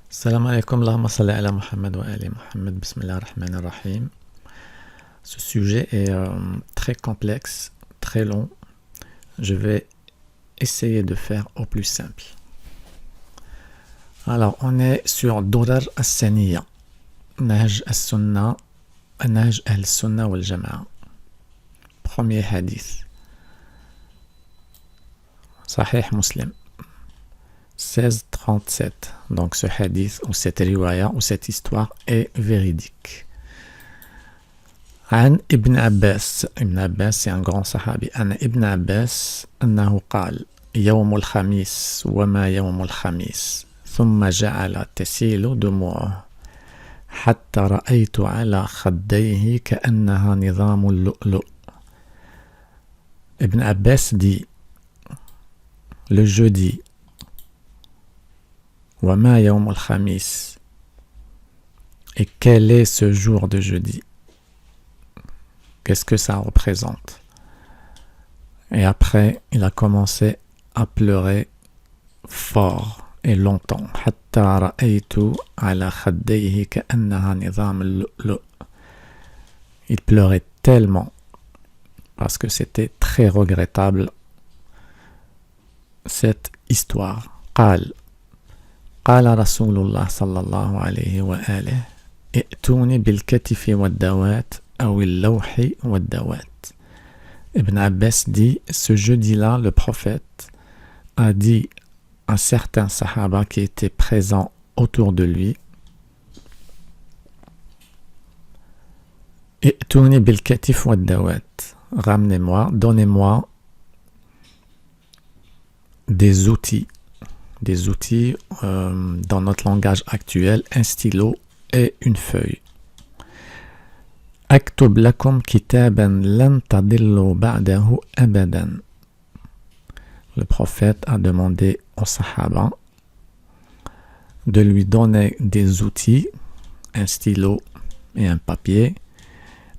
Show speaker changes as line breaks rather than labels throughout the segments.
Salam alaikum, Allahumma salli ala Muhammad wa ali Muhammad, bismillah ar-Rahman ar-Rahim. Ce sujet est très complexe, très long. Je vais essayer de faire au plus simple. Alors, on est sur Durar as-Saniya, Nahj as-Sunna, Nahj al-Sunna wal-Jama'a. Premier hadith. Sahih Muslim. 16-37. Donc ce hadith ou cette riwaya ou cette histoire est véridique. عن ابن عباس c'est un grand sahabi. عن ابن عباس أنه قال يوم الخميس وما يوم الخميس ثم جعل تسيل دموعه حتى رأيت على خديه كأنها نظام اللؤلؤ. Ibn Abbas dit le jeudi وما يوم الخميس. Et quel est ce jour de jeudi? Qu'est-ce que ça représente? Et après, il a commencé à pleurer fort et longtemps. حتى رأيت على خديه كأنها نظام اللؤلؤ. Il pleurait tellement parce que c'était très regrettable cette histoire. قال قال رسول الله صلى الله عليه وآله ائتوني بالكتف والدوات أو اللوح والدوات. Ibn Abbas dit, ce jeudi-là, le prophète a dit à un certain sahaba qui était présent autour de lui, ائتوني بالكتف والدوات. Ramenez-moi, donnez-moi des outils dans notre langage actuel, un stylo et une feuille. أكتب لكم كتابا لن تضلوا بعده أبدا. Le prophète a demandé aux sahaba de lui donner des outils, un stylo et un papier.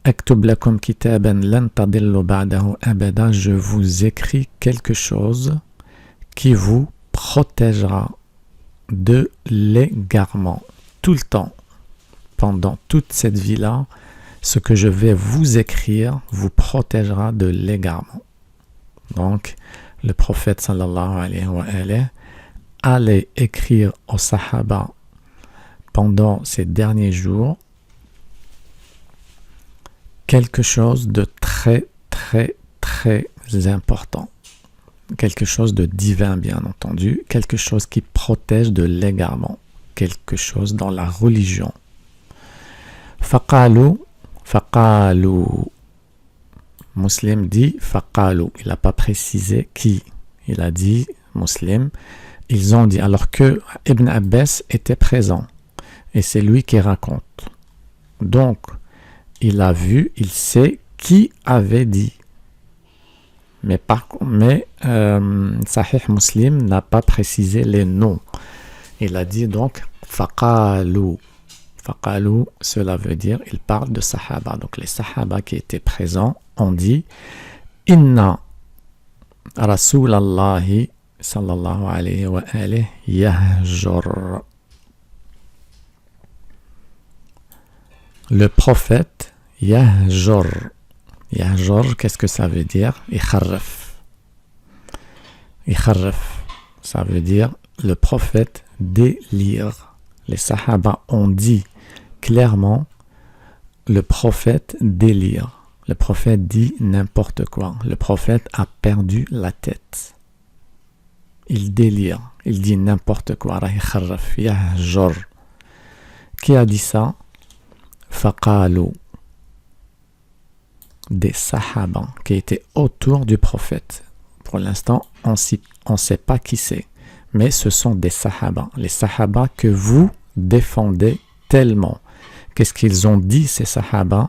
أكتب لكم كتابا لن تضلوا بعده أبدا. Je vous écris quelque chose qui vous protégera de l'égarement tout le temps, pendant toute cette vie-là. Ce que je vais vous écrire vous protégera de l'égarement. Donc, le prophète sallallahu alayhi wa alayhi allait écrire aux sahaba pendant ces derniers jours quelque chose de très, très, très important. Quelque chose de divin, bien entendu, quelque chose qui protège de l'égarement, quelque chose dans la religion. Faqalu. Muslim dit faqalu. Il n'a pas précisé qui. Il a dit Muslim. Ils ont dit, alors que Ibn Abbas était présent, et c'est lui qui raconte. Donc, il a vu, il sait qui avait dit. Mais Sahih Muslim n'a pas précisé les noms. Il a dit donc faqalu. Faqalu, cela veut dire, il parle de sahaba. Donc les sahaba qui étaient présents ont dit Inna Rasulallahi sallallahu alayhi wa alayhi yahjur. Le prophète yahjur. Yahjur, qu'est-ce que ça veut dire? Ikharraf. Ikharraf, ça veut dire le prophète délire. Les sahaba ont dit clairement le prophète délire. Le prophète dit n'importe quoi. Le prophète a perdu la tête. Il délire. Il dit n'importe quoi. Yahjur. Qui a dit ça? Faqalu. Des sahaba qui étaient autour du prophète. Pour l'instant, on ne sait pas qui c'est. Mais ce sont des sahaba. Les sahaba que vous défendez tellement. Qu'est-ce qu'ils ont dit, ces sahaba?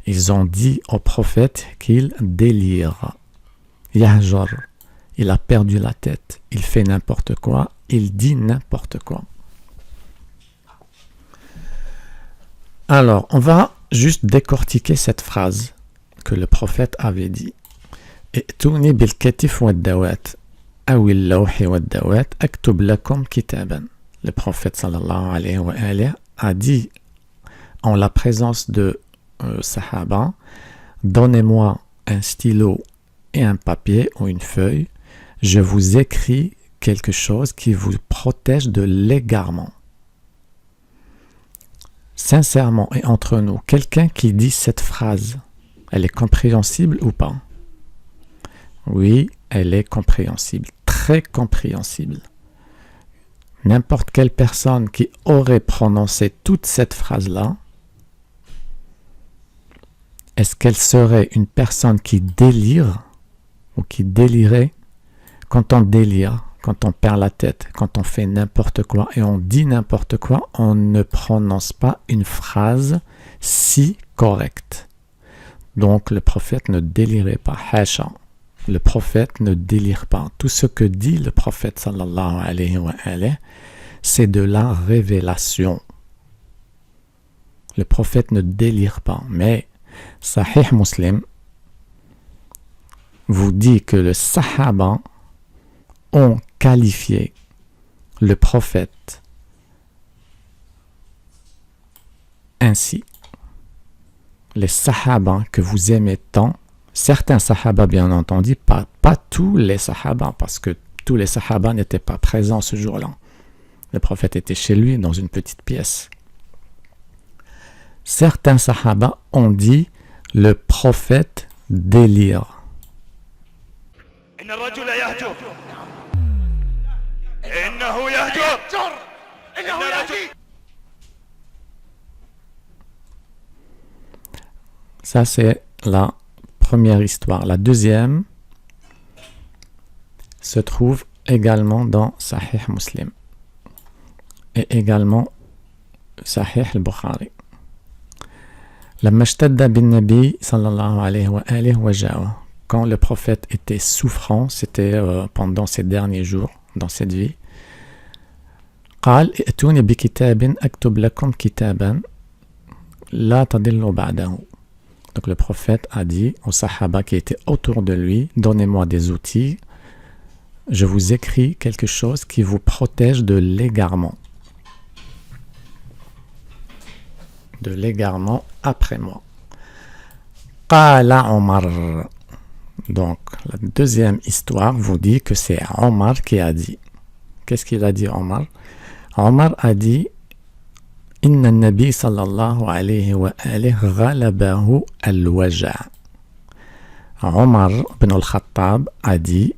Ils ont dit au prophète qu'il délire. Yahjur. Il a perdu la tête. Il fait n'importe quoi. Il dit n'importe quoi. Alors, on va juste décortiquer cette phrase que le prophète avait dit. I'tuni bil katif wa dawat. أو اللوح والدوات أكتب لكم كتابا. le prophète sallallahu alayhi wa alayhi a dit en la présence de Sahaba, donnez-moi un stylo et un papier ou une feuille, je vous écris quelque chose qui vous protège de l'égarement. Sincèrement et entre nous, quelqu'un qui dit cette phrase, elle est compréhensible ou pas? Oui, elle est compréhensible, très compréhensible. N'importe quelle personne qui aurait prononcé toute cette phrase-là, est-ce qu'elle serait une personne qui délire ou qui délirait? Quand on délire, quand on perd la tête, quand on fait n'importe quoi et on dit n'importe quoi, on ne prononce pas une phrase si correcte. Donc le prophète ne délirait pas. Hasha. Le prophète ne délire pas. Tout ce que dit le prophète sallallahu alayhi wa alayhi, c'est de la révélation. Le prophète ne délire pas. Mais Sahih Muslim vous dit que le Sahaba ont qualifié le prophète ainsi. Les Sahaba que vous aimez tant, certains Sahaba bien entendu, pas tous les Sahaba, parce que tous les Sahaba n'étaient pas présents ce jour-là. Le prophète était chez lui dans une petite pièce. Certains Sahaba ont dit le prophète délire. Ça c'est la première histoire. La deuxième se trouve également dans Sahih Muslim et également Sahih al-Bukhari. لما اشتد بالنبي صلى الله عليه وآله وجاءه. Quand le prophète était souffrant, c'était pendant ces derniers jours dans cette vie. قال ائتوني بكتاب أكتب لكم كتابا لا تضلوا بعده. Donc le prophète a dit aux Sahaba qui étaient autour de lui, donnez-moi des outils, je vous écris quelque chose qui vous protège de l'égarement. De l'égarement après moi. Qala Omar. Donc la deuxième histoire vous dit que c'est Omar qui a dit. Qu'est-ce qu'il a dit Omar? Omar a dit Inna Nabi sallallahu alayhi wa alihi ghalabahu al-waja'. Omar ibn al-Khattab a dit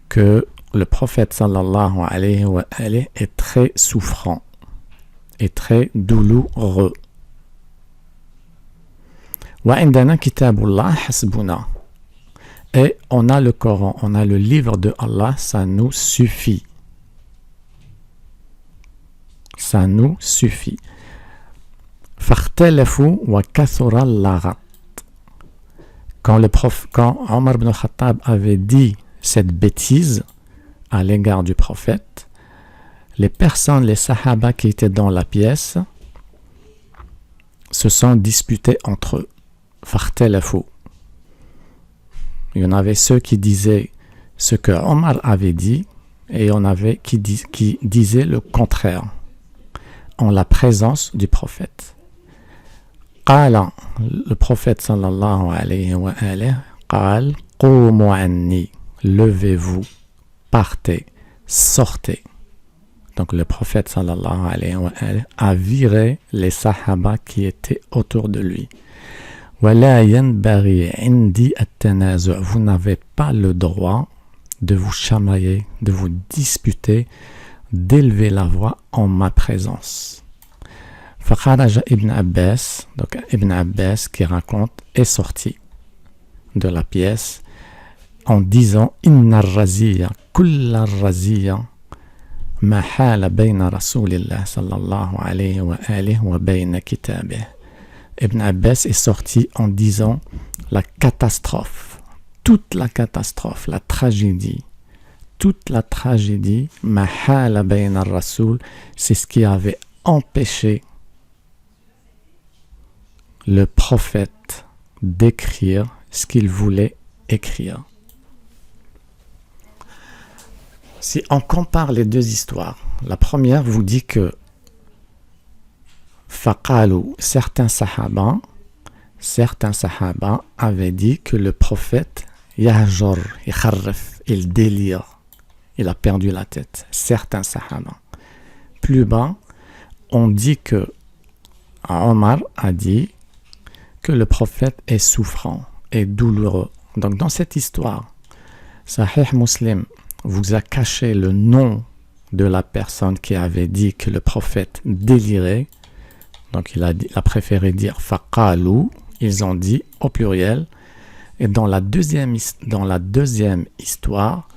que le prophète sallallahu alayhi wa alihi est très souffrant et très douloureux. Wa indana kitabullah hasbuna. Et on a le Coran, on a le livre de Allah, ça nous suffit. Ça nous suffit. فاختلفوا وكثر اللغط. Quand Omar ibn Khattab avait dit cette bêtise à l'égard du prophète, les personnes, les sahaba qui étaient dans la pièce se sont disputés entre eux. فاختلفوا. Il y en avait ceux qui disaient ce que Omar avait dit et il y en avait qui disaient le contraire en la présence du prophète. قال le prophète sallallahu alayhi wa alayhi قال قوموا عني. Levez-vous, partez, sortez. Donc le prophète sallallahu alayhi wa alayhi a viré les sahaba qui étaient autour de lui. ولا ينبغي عندي التنازع. Vous n'avez pas le droit de vous chamailler, de vous disputer, d'élever la voix en ma présence. فخرج Ibn Abbas, donc Ibn Abbas qui raconte, est sorti de la pièce en disant Inna ar-raziya, kulla ar-raziya ma hala bayna rasulillah sallallahu alayhi wa alihi wa bayna kitabih. Ibn Abbas est sorti en disant la catastrophe, toute la catastrophe, la tragédie, toute la tragédie, ma hala bayna ar-rasul, c'est ce qui avait empêché le prophète d'écrire ce qu'il voulait écrire. Si on compare les deux histoires, la première vous dit que faqalu, certains sahaba avaient dit que le prophète yahjur, il délire, il a perdu la tête. Certains sahaba. Plus bas, on dit que Omar a dit que le prophète est souffrant et douloureux. Donc dans cette histoire, Sahih Muslim vous a caché le nom de la personne qui avait dit que le prophète délirait. Donc il a préféré dire faqalu, ils ont dit au pluriel. Et dans la deuxième histoire,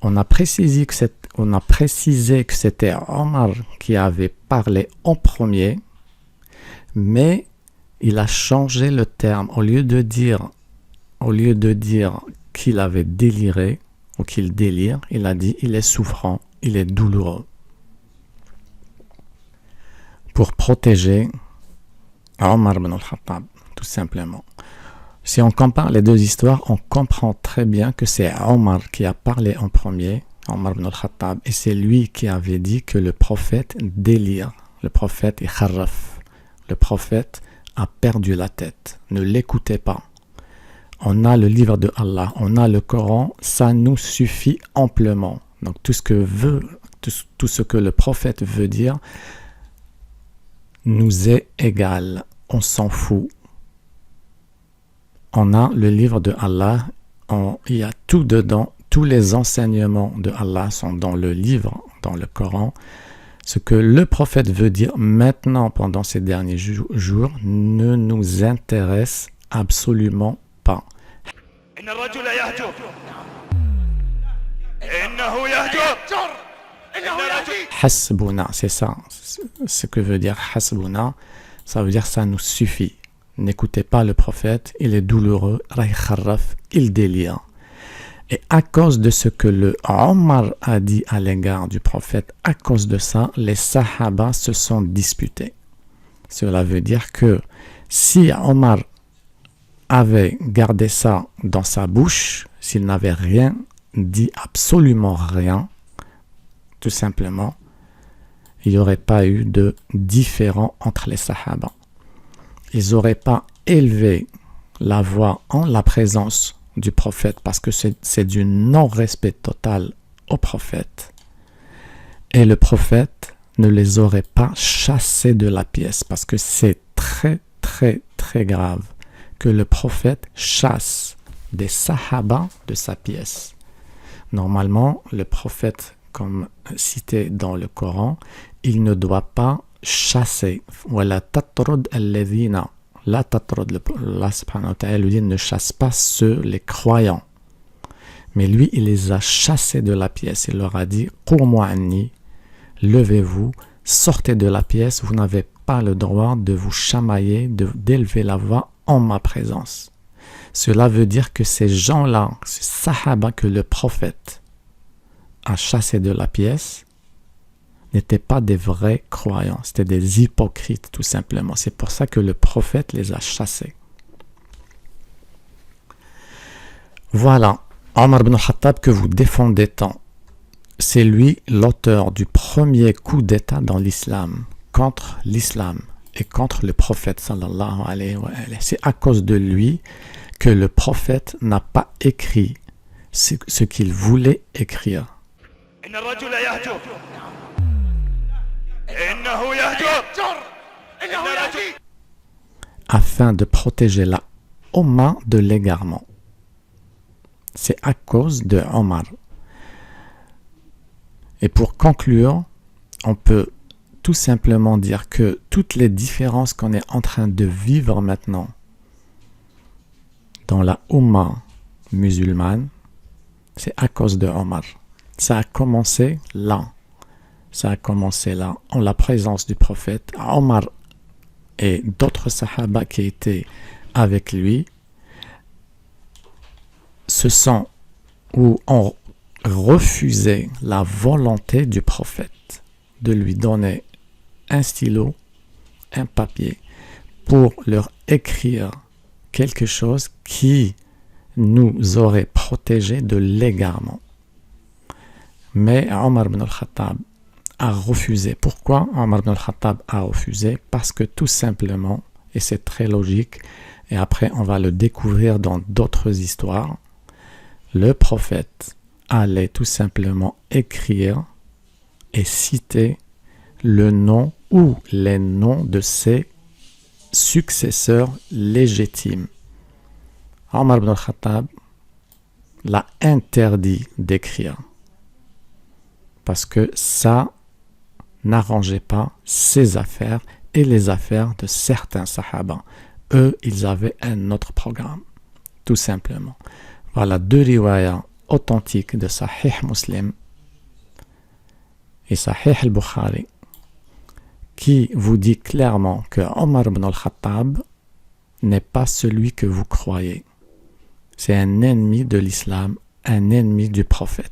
on a précisé que c'était Omar qui avait parlé en premier, mais il a changé le terme. Au lieu de dire qu'il avait déliré ou qu'il délire, il a dit il est souffrant, il est douloureux. Pour protéger Omar ibn al-Khattab, tout simplement. Si on compare les deux histoires, on comprend très bien que c'est Omar qui a parlé en premier, Omar ibn al-Khattab, et c'est lui qui avait dit que le prophète délire, le prophète est kharraf, le prophète a perdu la tête, ne l'écoutez pas. On a le livre de Allah, on a le Coran, ça nous suffit amplement. Donc tout ce que le prophète veut dire nous est égal, on s'en fout. On a le livre de Allah, il y a tout dedans, tous les enseignements de Allah sont dans le livre, dans le Coran. Ce que le prophète veut dire maintenant pendant ces derniers jours ne nous intéresse absolument pas. Hasbuna, c'est ça. Ce que veut dire hasbuna, ça veut dire ça nous suffit. N'écoutez pas le prophète, il est douloureux, il délire. Et à cause de ce que le Omar a dit à l'égard du prophète, à cause de ça, les Sahaba se sont disputés. Cela veut dire que si Omar avait gardé ça dans sa bouche, s'il n'avait rien dit, absolument rien, tout simplement, il n'y aurait pas eu de différend entre les Sahaba. Ils n'auraient pas élevé la voix en la présence du prophète parce que c'est du non-respect total au prophète. Et le prophète ne les aurait pas chassés de la pièce parce que c'est très très très grave que le prophète chasse des sahaba de sa pièce. Normalement, le prophète, comme cité dans le Coran, il ne doit pas chasser. وَلَا تَطْرُدْ الَّذِينَ لَا تَطْرُدْ. Allah subhanahu wa ta'ala lui dit ne chasse pas ceux, les croyants. Mais lui, il les a chassés de la pièce. Il leur a dit قُومُوا عَنِّي, levez-vous, sortez de la pièce, vous n'avez pas le droit de vous chamailler, d'élever la voix en ma présence. Cela veut dire que ces gens-là, ces sahaba que le prophète a chassés de la pièce, n'étaient pas des vrais croyants, c'était des hypocrites tout simplement. C'est pour ça que le prophète les a chassés. Voilà, Omar ibn al-Khattab que vous défendez tant, c'est lui l'auteur du premier coup d'état dans l'islam, contre l'islam et contre le prophète sallallahu alayhi wa alayhi. C'est à cause de lui que le prophète n'a pas écrit ce qu'il voulait écrire. Afin de protéger la Ummah de l'égarement. C'est à cause de Omar. Et pour conclure, on peut tout simplement dire que toutes les différences qu'on est en train de vivre maintenant dans la Ummah musulmane, c'est à cause de Omar. Ça a commencé là. Ça a commencé là, en la présence du prophète. Omar et d'autres sahaba qui étaient avec lui ont refusé la volonté du prophète de lui donner un stylo, un papier, pour leur écrire quelque chose qui nous aurait protégés de l'égarement. Mais Omar ibn al-Khattab a refusé. Pourquoi Omar ibn al-Khattab a refusé? Parce que tout simplement, et c'est très logique, et après on va le découvrir dans d'autres histoires, le prophète allait tout simplement écrire et citer le nom ou les noms de ses successeurs légitimes. Omar ibn al-Khattab l'a interdit d'écrire parce que ça n'arrangeait pas ses affaires et les affaires de certains sahaba. Eux, ils avaient un autre programme, tout simplement. Voilà deux riwayas authentiques de Sahih Muslim et Sahih al-Bukhari qui vous dit clairement que Omar ibn al-Khattab n'est pas celui que vous croyez. C'est un ennemi de l'islam, un ennemi du prophète.